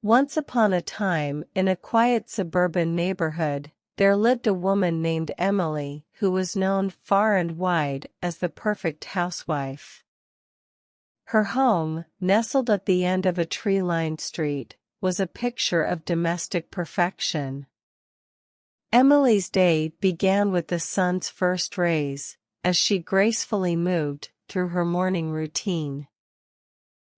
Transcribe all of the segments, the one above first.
Once upon a time, in a quiet suburban neighborhood, there lived a woman named Emily, who was known far and wide as the perfect housewife. Her home, nestled at the end of a tree-lined street, was a picture of domestic perfection. Emily's day began with the sun's first rays, as she gracefully moved through her morning routine.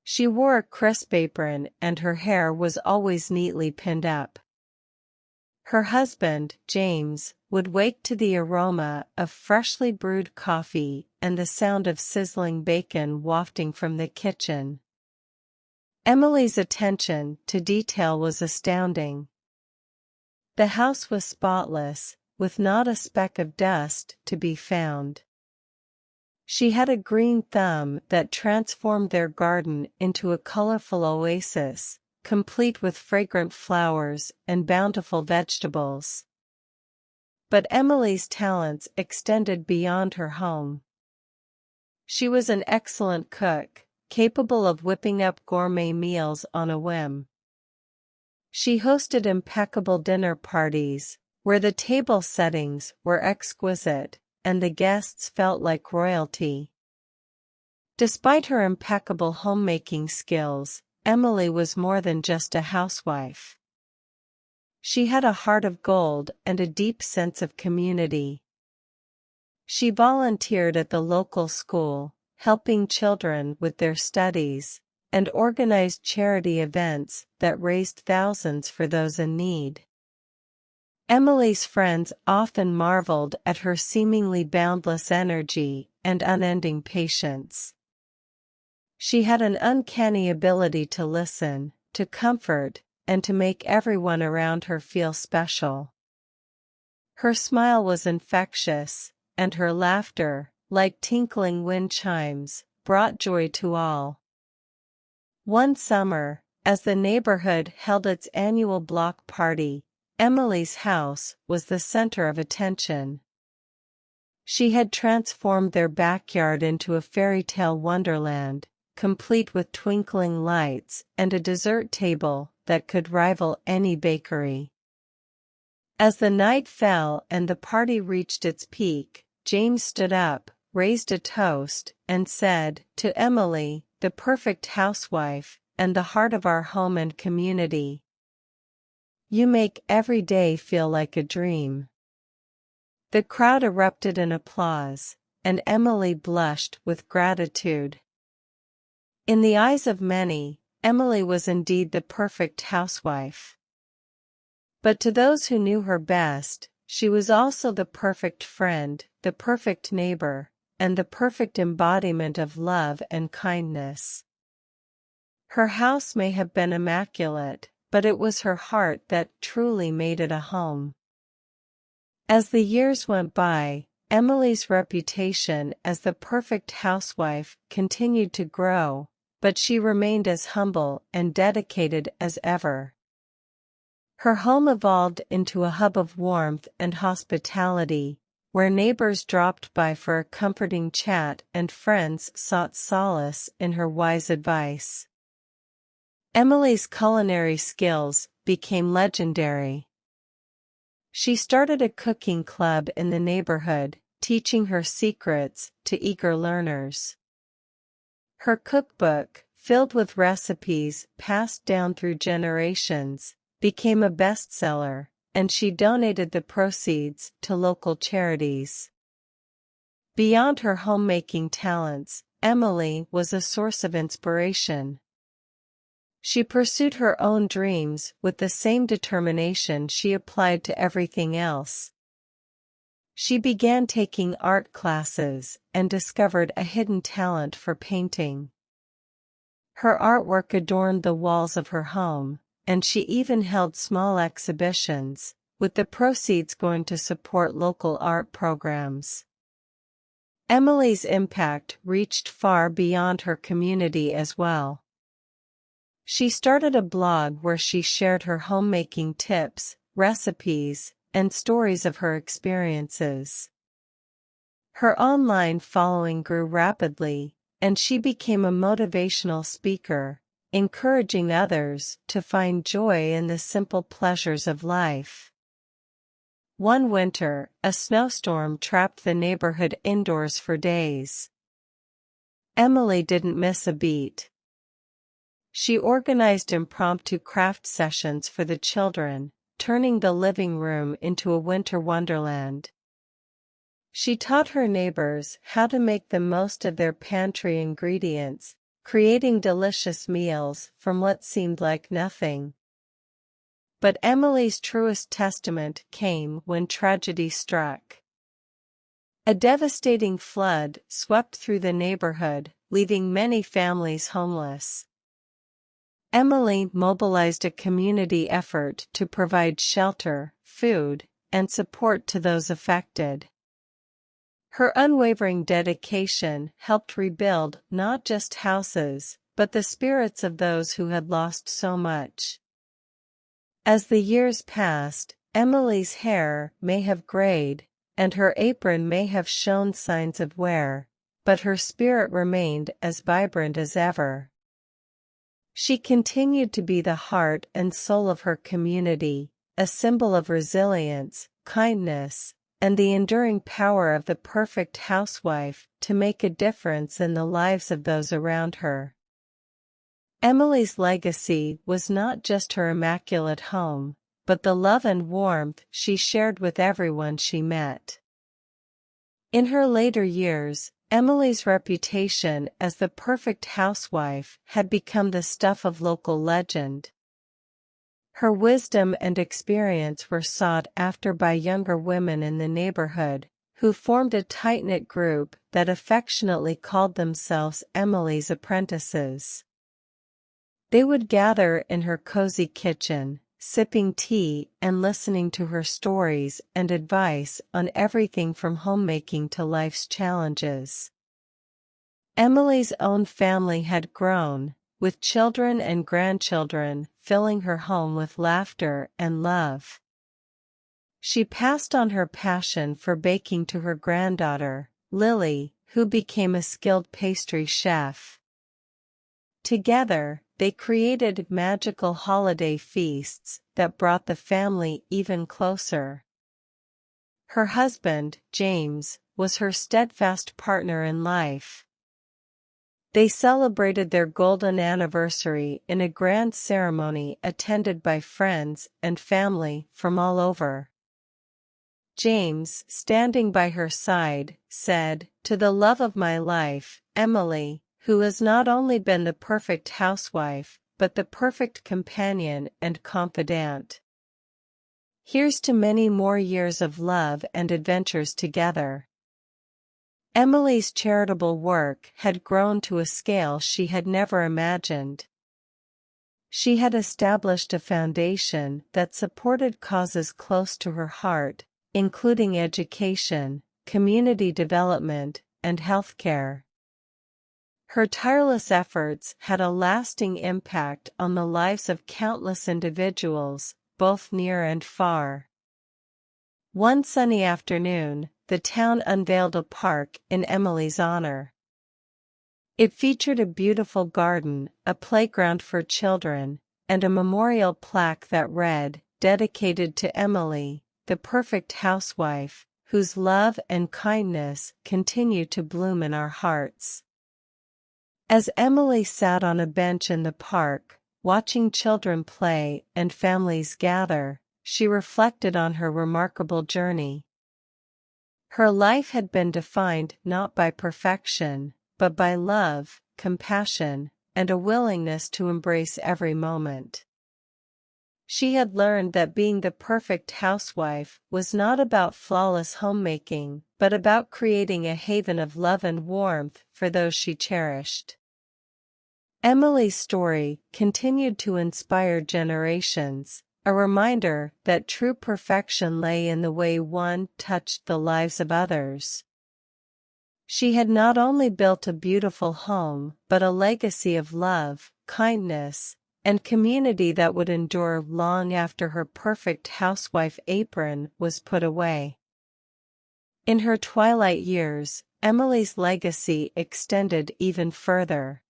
She wore a crisp apron and her hair was always neatly pinned up. Her husband, James, would wake to the aroma of freshly brewed coffee and the sound of sizzling bacon wafting from the kitchen. Emily's attention to detail was astounding. The house was spotless, with not a speck of dust to be found. She had a green thumb that transformed their garden into a colorful oasis, complete with fragrant flowers and bountiful vegetables. But Emily's talents extended beyond her home. She was an excellent cook, capable of whipping up gourmet meals on a whim. She hosted impeccable dinner parties, where the table settings were exquisite, and the guests felt like royalty. Despite her impeccable homemaking skills, Emily was more than just a housewife. She had a heart of gold and a deep sense of community. She volunteered at the local school, helping children with their studies, and organized charity events that raised thousands for those in need. Emily's friends often marveled at her seemingly boundless energy and unending patience. She had an uncanny ability to listen, to comfort, and to make everyone around her feel special. Her smile was infectious, and her laughter, like tinkling wind chimes, brought joy to all. One summer, as the neighborhood held its annual block party, Emily's house was the center of attention. She had transformed their backyard into a fairy tale wonderland, complete with twinkling lights and a dessert table that could rival any bakery. As the night fell and the party reached its peak, James stood up, raised a toast, and said, "To Emily, the perfect housewife, and the heart of our home and community. You make every day feel like a dream." The crowd erupted in applause, and Emily blushed with gratitude. In the eyes of many, Emily was indeed the perfect housewife. But to those who knew her best, she was also the perfect friend, the perfect neighbor, and the perfect embodiment of love and kindness. Her house may have been immaculate, but it was her heart that truly made it a home. As the years went by, Emily's reputation as the perfect housewife continued to grow, but she remained as humble and dedicated as ever. Her home evolved into a hub of warmth and hospitality, where neighbors dropped by for a comforting chat and friends sought solace in her wise advice. Emily's culinary skills became legendary. She started a cooking club in the neighborhood, teaching her secrets to eager learners. Her cookbook, filled with recipes passed down through generations, became a bestseller, and she donated the proceeds to local charities. Beyond her homemaking talents, Emily was a source of inspiration. She pursued her own dreams with the same determination she applied to everything else. She began taking art classes and discovered a hidden talent for painting. Her artwork adorned the walls of her home, and she even held small exhibitions, with the proceeds going to support local art programs. Emily's impact reached far beyond her community as well. She started a blog where she shared her homemaking tips, recipes, and stories of her experiences. Her online following grew rapidly, and she became a motivational speaker, encouraging others to find joy in the simple pleasures of life. One winter, a snowstorm trapped the neighborhood indoors for days. Emily didn't miss a beat. She organized impromptu craft sessions for the children, turning the living room into a winter wonderland. She taught her neighbors how to make the most of their pantry ingredients, creating delicious meals from what seemed like nothing. But Emily's truest testament came when tragedy struck. A devastating flood swept through the neighborhood, leaving many families homeless. Emily mobilized a community effort to provide shelter, food, and support to those affected. Her unwavering dedication helped rebuild not just houses, but the spirits of those who had lost so much. As the years passed, Emily's hair may have grayed, and her apron may have shown signs of wear, but her spirit remained as vibrant as ever. She continued to be the heart and soul of her community, a symbol of resilience, kindness, and the enduring power of the perfect housewife to make a difference in the lives of those around her. Emily's legacy was not just her immaculate home, but the love and warmth she shared with everyone she met. In her later years, Emily's reputation as the perfect housewife had become the stuff of local legend. Her wisdom and experience were sought after by younger women in the neighborhood, who formed a tight-knit group that affectionately called themselves Emily's apprentices. They would gather in her cozy kitchen, sipping tea and listening to her stories and advice on everything from homemaking to life's challenges. Emily's own family had grown, with children and grandchildren filling her home with laughter and love. She passed on her passion for baking to her granddaughter, Lily, who became a skilled pastry chef. Together, they created magical holiday feasts that brought the family even closer. Her husband, James, was her steadfast partner in life. They celebrated their golden anniversary in a grand ceremony attended by friends and family from all over. James, standing by her side, said, "To the love of my life, Emily, who has not only been the perfect housewife, but the perfect companion and confidant. Here's to many more years of love and adventures together." Emily's charitable work had grown to a scale she had never imagined. She had established a foundation that supported causes close to her heart, including education, community development, and healthcare. Her tireless efforts had a lasting impact on the lives of countless individuals, both near and far. One sunny afternoon, the town unveiled a park in Emily's honor. It featured a beautiful garden, a playground for children, and a memorial plaque that read, "Dedicated to Emily, the perfect housewife, whose love and kindness continue to bloom in our hearts." As Emily sat on a bench in the park, watching children play and families gather, she reflected on her remarkable journey. Her life had been defined not by perfection, but by love, compassion, and a willingness to embrace every moment. She had learned that being the perfect housewife was not about flawless homemaking, but about creating a haven of love and warmth for those she cherished. Emily's story continued to inspire generations, a reminder that true perfection lay in the way one touched the lives of others. She had not only built a beautiful home, but a legacy of love, kindness, and community that would endure long after her perfect housewife apron was put away. In her twilight years, Emily's legacy extended even further.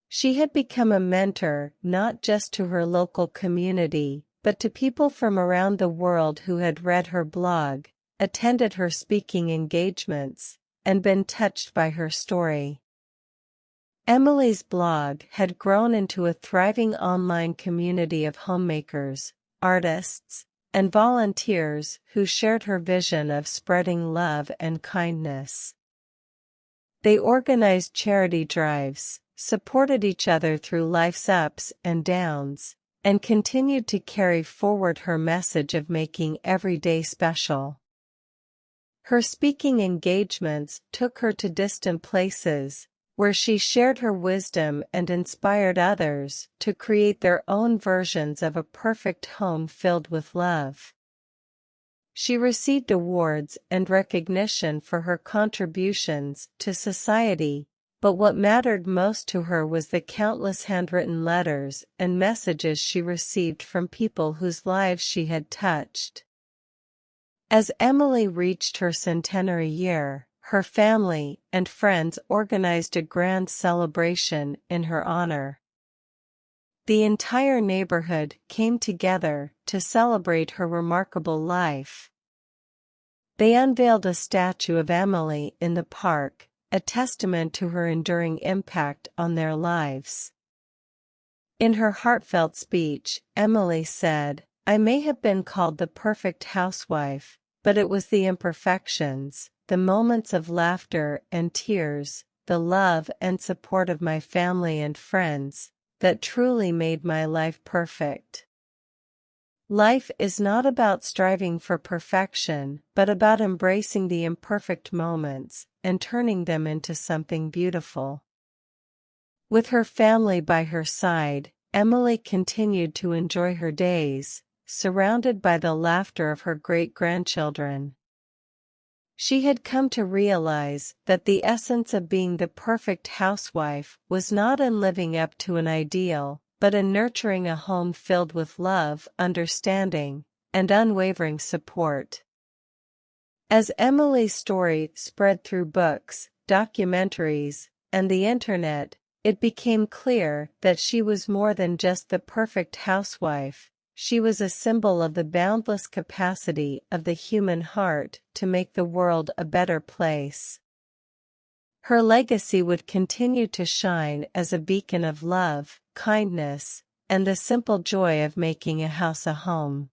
She had become a mentor not just to her local community, but to people from around the world who had read her blog, attended her speaking engagements, and been touched by her story. Emily's blog had grown into a thriving online community of homemakers, artists, and volunteers who shared her vision of spreading love and kindness. They organized charity drives, supported each other through life's ups and downs, and continued to carry forward her message of making every day special. Her speaking engagements took her to distant places, where she shared her wisdom and inspired others to create their own versions of a perfect home filled with love. She received awards and recognition for her contributions to society, but what mattered most to her was the countless handwritten letters and messages she received from people whose lives she had touched. As Emily reached her centenary year, her family and friends organized a grand celebration in her honor. The entire neighborhood came together to celebrate her remarkable life. They unveiled a statue of Emily in the park, a testament to her enduring impact on their lives. In her heartfelt speech, Emily said, "I may have been called the perfect housewife, but it was the imperfections, the moments of laughter and tears, the love and support of my family and friends, that truly made my life perfect." Life is not about striving for perfection, but about embracing the imperfect moments and turning them into something beautiful. With her family by her side, Emily continued to enjoy her days, surrounded by the laughter of her great-grandchildren. She had come to realize that the essence of being the perfect housewife was not in living up to an ideal, but in nurturing a home filled with love, understanding, and unwavering support. As Emily's story spread through books, documentaries, and the internet, it became clear that she was more than just the perfect housewife. She was a symbol of the boundless capacity of the human heart to make the world a better place. Her legacy would continue to shine as a beacon of love, kindness, and the simple joy of making a house a home.